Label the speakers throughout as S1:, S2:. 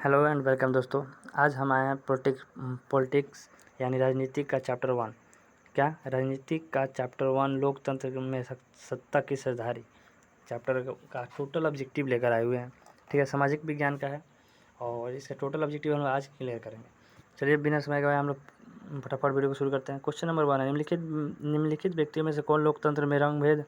S1: Hello and welcome दोस्तों। आज हम आए हैं पॉलिटिक्स यानी राजनीति का चैप्टर 1। क्या राजनीति का चैप्टर 1 लोकतंत्र में सत्ता की सरधारी चैप्टर का टोटल ऑब्जेक्टिव लेकर आए हुए हैं। ठीक है, सामाजिक विज्ञान का है और इसका टोटल ऑब्जेक्टिव हम लोग आज क्लियर करेंगे। चलिए बिना समय गवाए हम लोग फटाफट वीडियो को शुरू करते हैं। क्वेश्चन नंबर 1 है, निम्नलिखित व्यक्तियों में से कौन लोकतंत्र में रंग भेद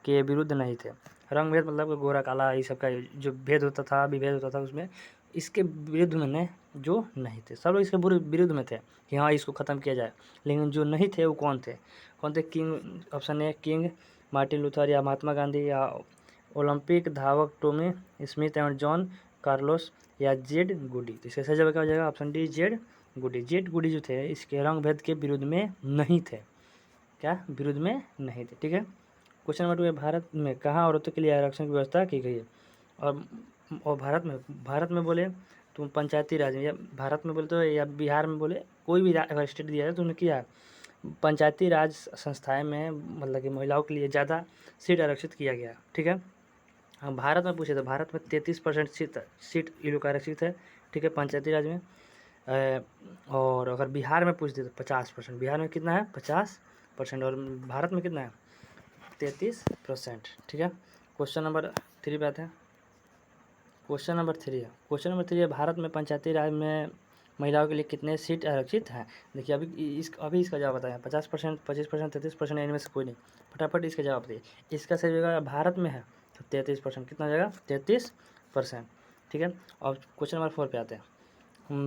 S1: के विरुद्ध नहीं थे। रंग भेद मतलब गोरा काला ये सब का जो भेद होता था, विभेद होता था, उसमें इसके विरुद्ध में जो नहीं थे। सब लोग इसके विरुद्ध में थे कि हाँ इसको ख़त्म किया जाए, लेकिन जो नहीं थे वो कौन थे? King, option a king, Martin Luther या महात्मा गांधी या ओलंपिक धावक टोमी स्मिथ एवं जॉन कार्लोस या जेड गुडी। तो इसका सही जवाब क्या हो जाएगा? ऑप्शन डी जेड गुडी। जेड गुडी जो थे इसके रंग भेद के विरुद्ध में नहीं थे। क्या विरुद्ध में नहीं थे? ठीक है। क्वेश्चन नंबर 2 है, भारत में कहाँ औरतों के लिए आरक्षण की व्यवस्था की गई है? और भारत में बोले तुम पंचायती राज में, या भारत में बोले तो या बिहार में बोले, कोई भी अगर स्टेट दिया है तो उन्होंने किया पंचायती राज संस्थाएं में मतलब कि महिलाओं के लिए ज़्यादा सीट आरक्षित किया गया। ठीक है। हम भारत में पूछे तो भारत में 33% सीट ये लोग आरक्षित है। ठीक है, पंचायती राज में। और अगर बिहार में पूछते तो 50%। बिहार में कितना है? 50%। और भारत में कितना है? 33%। ठीक है। क्वेश्चन नंबर 3 पे आते हैं। क्वेश्चन नंबर 3 है, भारत में पंचायती राज में महिलाओं के लिए कितने सीट आरक्षित हैं? देखिए अभी इसका जवाब बताएं। 50%, 25%, 33%, इनमें से कोई नहीं। फटाफट इसका जवाब दिए। इसका सही जगह भारत में है तो 33%। कितना हो जाएगा? 33%। ठीक है। और क्वेश्चन नंबर 4 पे आते हैं।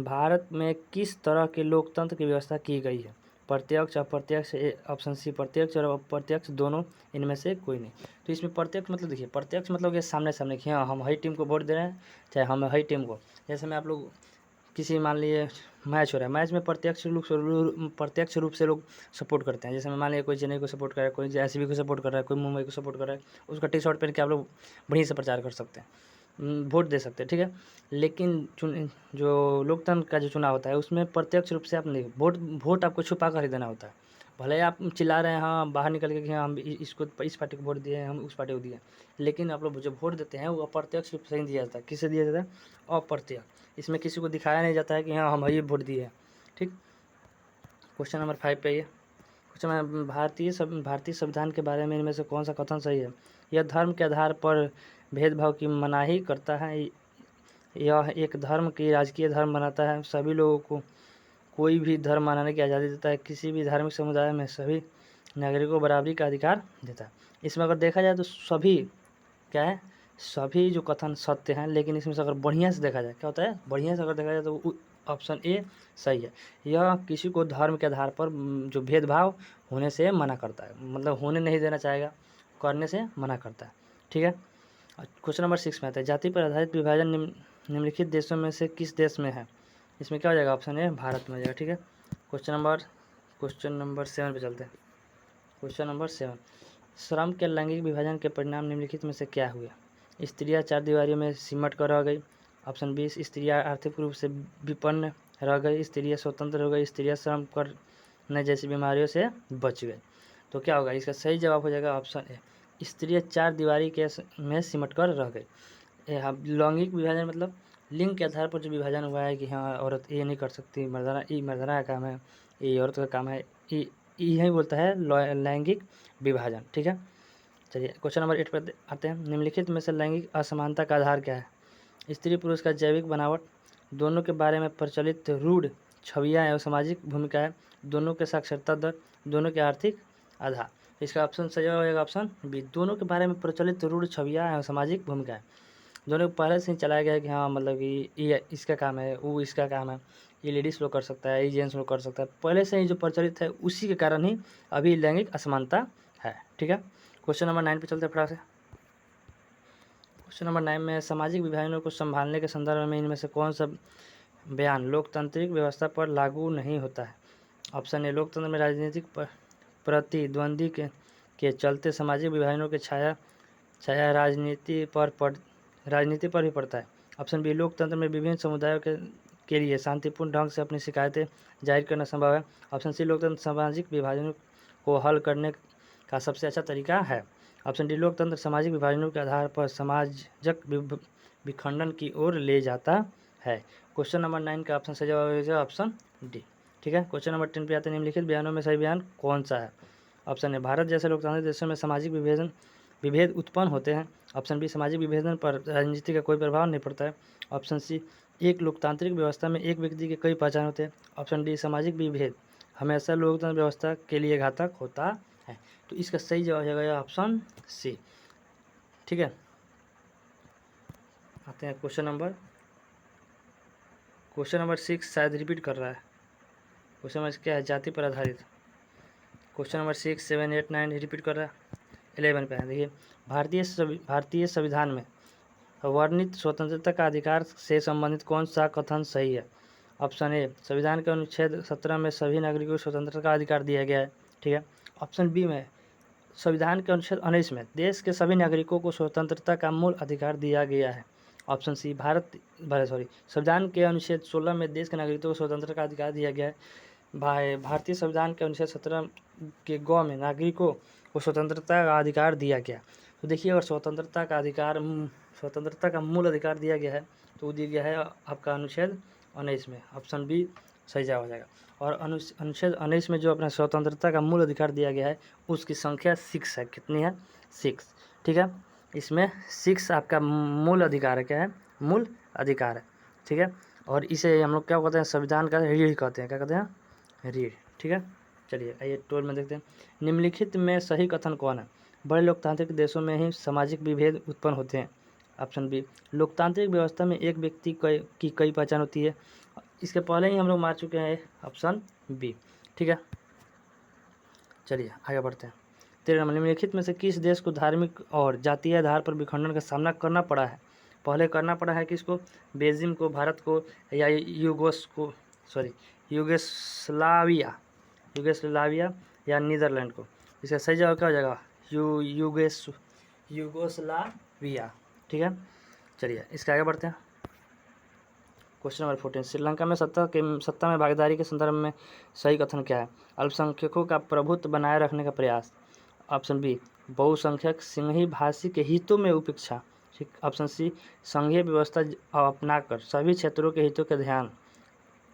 S1: भारत में किस तरह के लोकतंत्र की व्यवस्था की गई है? प्रत्यक्ष, अप्रत्यक्ष, ऑप्शन सी प्रत्यक्ष और अप्रत्यक्ष दोनों, इनमें से कोई नहीं। तो इसमें प्रत्यक्ष मतलब देखिए, प्रत्यक्ष मतलब ये सामने सामने कि हाँ हम हई टीम को वोट दे रहे हैं, चाहे हम हई टीम को। जैसे में आप लोग किसी मान लीजिए मैच हो रहा है, मैच में प्रत्यक्ष रूप से लोग सपोर्ट करते हैं। जैसे मान लीजिए कोई चेन्नई को सपोर्ट कर रहा है, कोई आरसीबी को सपोर्ट कर रहा है, कोई मुंबई को सपोर्ट कर रहा है, उसका टी शर्ट पहन के आप लोग बढ़िया से प्रचार कर सकते हैं, वोट दे सकते हैं। ठीक है। लेकिन जो लोकतंत्र का जो चुनाव होता है उसमें प्रत्यक्ष रूप से आप नहीं, वोट आपको छुपा कर ही देना होता है। भले आप चिल्ला रहे हैं हाँ बाहर निकल के कि हाँ हम इसको इस पार्टी को वोट दिए हैं, हम उस पार्टी को दिए, लेकिन आप लोग जो वोट देते हैं वो अप्रत्यक्ष रूप से ही दिया जाता है। किससे दिया जाता है? अप्रत्यक्ष। इसमें किसी को दिखाया नहीं जाता है कि हाँ हम ये वोट दिए हैं। ठीक। क्वेश्चन नंबर 5 पे ये क्वेश्चन, भारतीय संविधान के बारे में इनमें से कौन सा कथन सही है? यह धर्म के आधार पर भेदभाव की मनाही करता है। यह एक धर्म की राजकीय धर्म बनाता है। सभी लोगों को कोई भी धर्म मनाने की आज़ादी देता है। किसी भी धार्मिक समुदाय में सभी नागरिकों को बराबरी का अधिकार देता है। इसमें अगर देखा जाए तो सभी क्या है? सभी जो कथन सत्य हैं, लेकिन इसमें से अगर बढ़िया से देखा जाए क्या होता है? बढ़िया से अगर देखा जाए तो ऑप्शन ए सही है। यह किसी को धर्म के आधार पर जो भेदभाव होने से मना करता है, मतलब होने नहीं देना चाहेगा, करने से मना करता है। ठीक है। क्वेश्चन नंबर 6 में आता है, जाति पर आधारित विभाजन निम्नलिखित देशों में से किस देश में है? इसमें क्या हो जाएगा? ऑप्शन ए भारत में हो जाएगा। ठीक है। क्वेश्चन नंबर 7 पे चलते हैं। क्वेश्चन नंबर 7, श्रम के लैंगिक विभाजन के परिणाम निम्नलिखित में से क्या हुए? स्त्रियां चार दीवारियों में सिमट कर रह गई। ऑप्शन बी, स्त्रियां आर्थिक रूप से विपन्न रह गई। स्त्रियां स्वतंत्र हो गई। स्त्रियां श्रम करने जैसी बीमारियों से बच गई। तो क्या होगा? इसका सही जवाब हो जाएगा ऑप्शन ए, स्त्रियां चार दीवारी के में सिमट कर रह गई। लैंगिक विभाजन मतलब लिंग के आधार पर जो विभाजन हुआ है कि हाँ औरत ये नहीं कर सकती, मर्दाना का काम है, ये औरत का काम है, यही बोलता है लैंगिक विभाजन। ठीक है। चलिए क्वेश्चन नंबर 8 पर आते हैं। निम्नलिखित में से लैंगिक असमानता का आधार क्या है? स्त्री पुरुष का जैविक बनावट, दोनों के बारे में प्रचलित रूढ़ छवियाँ एवं सामाजिक भूमिकाएं, दोनों के साक्षरता दर, दोनों के आर्थिक आधार। इसका ऑप्शन सही होगा ऑप्शन बी, दोनों के बारे में प्रचलित रूढ़ छवियाँ एवं सामाजिक भूमिकाएं। दोनों को पहले से ही चलाया गया है कि हाँ मतलब कि ये इसका काम है, वो इसका काम है, ये लेडीज़ लोग कर सकता है, ये जेंट्स लोग कर सकता है। पहले से ही जो प्रचलित है उसी के कारण ही अभी लैंगिक असमानता है। ठीक है। क्वेश्चन नंबर 9 पे चलते हैं फटाक से। क्वेश्चन नंबर 9 में सामाजिक विभाजनों को संभालने के संदर्भ में इनमें से कौन सा बयान लोकतांत्रिक व्यवस्था पर लागू नहीं होता है? ऑप्शन ए, लोकतंत्र में राजनीतिक प्रतिद्वंदी के चलते सामाजिक विभाजनों के छाया राजनीति पर भी पड़ता है। ऑप्शन बी, लोकतंत्र में विभिन्न समुदायों के लिए शांतिपूर्ण ढंग से अपनी शिकायतें जाहिर करना संभव है। ऑप्शन सी, लोकतंत्र सामाजिक विभाजनों को हल करने का सबसे अच्छा तरीका है। ऑप्शन डी, लोकतंत्र सामाजिक विभाजनों के आधार पर समाजक विखंडन की ओर ले जाता है। क्वेश्चन नंबर 9 का ऑप्शन सही जवाब हो जाएगा ऑप्शन डी। ठीक है, क्वेश्चन नंबर 10 पे आते हैं, निम्नलिखित बयानों में सही बयान कौन सा है? ऑप्शन ए, भारत जैसे लोकतांत्रिक देशों में सामाजिक विभेद उत्पन्न होते हैं। ऑप्शन बी, सामाजिक विभेदन पर राजनीति का कोई प्रभाव नहीं पड़ता है। ऑप्शन सी, एक लोकतांत्रिक व्यवस्था में एक व्यक्ति के कई पहचान होते हैं। ऑप्शन डी, सामाजिक विभेद हमेशा लोकतंत्र व्यवस्था के लिए घातक होता है। तो इसका सही जवाब हो जाएगा ऑप्शन सी। ठीक है, आते हैं क्वेश्चन नंबर 6 शायद रिपीट कर रहा है। क्वेश्चन नंबर क्या है? जाति पर आधारित। क्वेश्चन नंबर 6, 7, 8, 9 रिपीट कर रहा है। 11 पे है, देखिए, भारतीय संविधान में वर्णित स्वतंत्रता का अधिकार से संबंधित कौन सा कथन सही है? ऑप्शन ए, संविधान के अनुच्छेद 17 में सभी नागरिकों को स्वतंत्रता का अधिकार दिया गया है। ठीक है, ऑप्शन बी में संविधान के अनुच्छेद 19 में देश के सभी नागरिकों को स्वतंत्रता का मूल अधिकार दिया गया है। ऑप्शन सी, संविधान के अनुच्छेद 16 में देश के नागरिकों को स्वतंत्रता का अधिकार दिया गया है। भारतीय संविधान के अनुच्छेद 17 के ग में नागरिकों को स्वतंत्रता का अधिकार दिया गया। तो देखिए, अगर स्वतंत्रता का मूल अधिकार दिया गया है तो वो दिया गया है आपका अनुच्छेद 19 में। ऑप्शन बी सही जवाब हो जाएगा। और अनुच्छेद 19 में जो अपना स्वतंत्रता का मूल अधिकार दिया गया है उसकी संख्या 6 है। कितनी है? 6। ठीक है, इसमें 6 आपका मूल अधिकार है। क्या है? मूल अधिकार है। ठीक है, और इसे हम लोग क्या कहते हैं? संविधान का रीढ़ कहते हैं। क्या कहते हैं? रीढ़। ठीक है, चलिए आइए 12 में देखते हैं, निम्नलिखित में सही कथन कौन है? बड़े लोकतांत्रिक देशों में ही सामाजिक विभेद उत्पन्न होते हैं। ऑप्शन बी, लोकतांत्रिक व्यवस्था में एक व्यक्ति की कई पहचान होती है। इसके पहले ही हम लोग मार चुके हैं ऑप्शन बी। ठीक है, चलिए आगे बढ़ते हैं। 13 नंबर, निम्नलिखित में से किस देश को धार्मिक और जातीय आधार पर विखंडन का सामना करना पड़ा है? पहले करना पड़ा है किसको? बेल्जियम को, भारत को, या यूगोस्लाविया या नीदरलैंड को? इसका सही जवाब क्या हो जाएगा? यूगोस्लाविया। ठीक है, चलिए इसके आगे बढ़ते हैं। क्वेश्चन नंबर 14, श्रीलंका में सत्ता में भागीदारी के संदर्भ में सही कथन क्या है? अल्पसंख्यकों का प्रभुत्व बनाए रखने का प्रयास। ऑप्शन बी, बहुसंख्यक सिंही भाषी के हितों में उपेक्षा। ठीक, ऑप्शन सी, संघीय व्यवस्था अपनाकर सभी क्षेत्रों के हितों का ध्यान।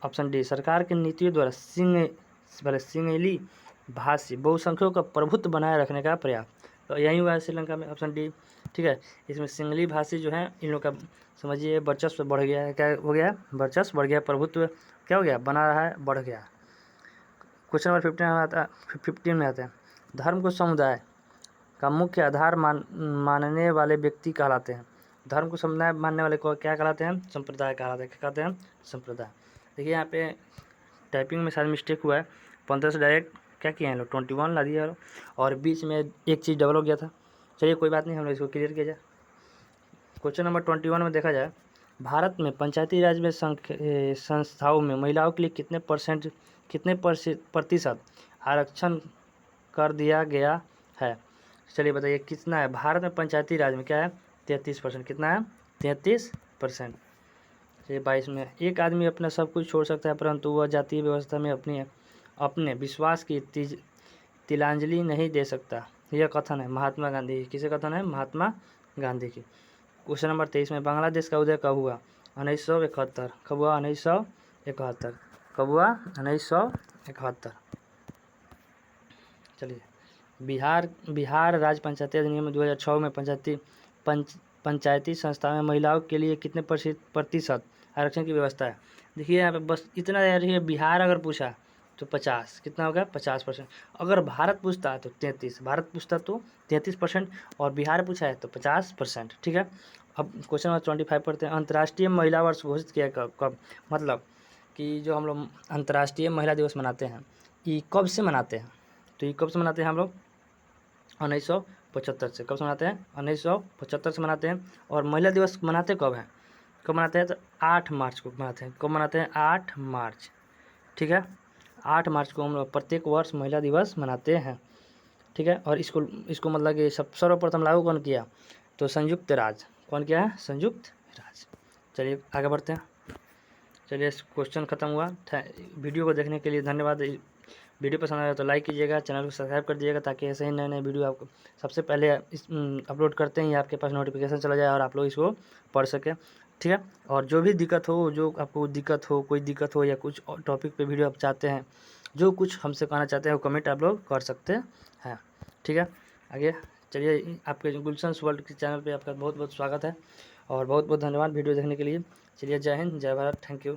S1: ऑप्शन डी, सरकार की नीतियों द्वारा सिंहली भाषी बहुसंख्यकों का प्रभुत्व बनाए रखने का प्रयास। तो यही हुआ है श्रीलंका में, ऑप्शन डी। ठीक है, इसमें सिंहली भाषी जो है इन लोग का समझिए वर्चस्व बढ़ गया है। क्या हो गया? वर्चस्व बढ़ गया, प्रभुत्व क्या हो गया? बना रहा है, बढ़ गया। क्वेश्चन नंबर 15 में आता है, धर्म को समुदाय का मुख्य आधार मानने वाले व्यक्ति कहलाते हैं। धर्म को समुदाय मानने वाले को क्या कहलाते हैं? संप्रदाय कहलाते हैं। क्या कहते हैं? संप्रदाय। देखिए यहाँ पे टाइपिंग में शायद मिस्टेक हुआ है, 15 से डायरेक्ट क्या किया है लोग 21 ला दिया, और बीच में एक चीज़ डबल हो गया था। चलिए कोई बात नहीं, हम लोग इसको क्लियर किया जाए। क्वेश्चन नंबर 21 में देखा जाए, भारत में पंचायती राज में संस्थाओं में महिलाओं के लिए कितने प्रतिशत आरक्षण कर दिया गया है? चलिए बताइए कितना है भारत में पंचायती राज में? क्या है? 33%। कितना है? 33%। चलिए 22 में, एक आदमी अपना सब कुछ छोड़ सकता है परंतु वह जातीय व्यवस्था में अपने विश्वास की तिलांजलि नहीं दे सकता। यह कथन है महात्मा गांधी की। किसे कथन है? महात्मा गांधी की। क्वेश्चन नंबर 23 में, बांग्लादेश का उदय कब हुआ? 1971। कब हुआ? 1971। कब हुआ? 1971। चलिए, बिहार राज्य पंचायती अधिनियम 2006 में पंचायती संस्था में महिलाओं के लिए कितने प्रतिशत आरक्षण की व्यवस्था है? देखिए यहाँ पे बस इतना याद रखिए, बिहार अगर पूछा तो 50। कितना होगा? 50%। अगर भारत पूछता है तो 33। भारत पूछता तो 33%, और बिहार पूछा है तो 50%। ठीक है, अब क्वेश्चन नंबर 25 पढ़ते हैं, अंतर्राष्ट्रीय महिला वर्ष घोषित किया कब? मतलब कि जो हम लोग अंतर्राष्ट्रीय महिला दिवस मनाते हैं, ये कब से मनाते हैं? तो ये कब से मनाते हैं हम लोग? 1975 से। कब से मनाते हैं? 1975 से मनाते हैं। और महिला दिवस मनाते कब हैं? कब मनाते हैं? तो 8 मार्च को मनाते हैं। कब मनाते हैं? 8 मार्च। ठीक है, 8 मार्च को हम लोग प्रत्येक वर्ष महिला दिवस मनाते हैं। ठीक है, और इसको मतलब कि सर्वप्रथम लागू कौन किया? तो संयुक्त राज्य। कौन किया है? संयुक्त राज्य। चलिए आगे बढ़ते हैं। चलिए क्वेश्चन खत्म हुआ। वीडियो को देखने के लिए धन्यवाद। वीडियो पसंद आया तो लाइक कीजिएगा, चैनल को सब्सक्राइब कर दीजिएगा ताकि ऐसे ही नए नए वीडियो आपको सबसे पहले अपलोड करते ही आपके पास नोटिफिकेशन चला जाए और आप लोग इसको पढ़ सकें। ठीक है। और जो भी दिक्कत हो, जो आपको दिक्कत हो, कोई दिक्कत हो या कुछ और टॉपिक पे वीडियो आप चाहते हैं, जो कुछ हमसे कहना चाहते हैं वो कमेंट आप लोग कर सकते हैं। ठीक है, आगे चलिए। आपके गुलशंस वर्ल्ड के चैनल पे आपका बहुत बहुत स्वागत है और बहुत बहुत धन्यवाद वीडियो देखने के लिए। चलिए, जय हिंद, जय भारत, थैंक यू।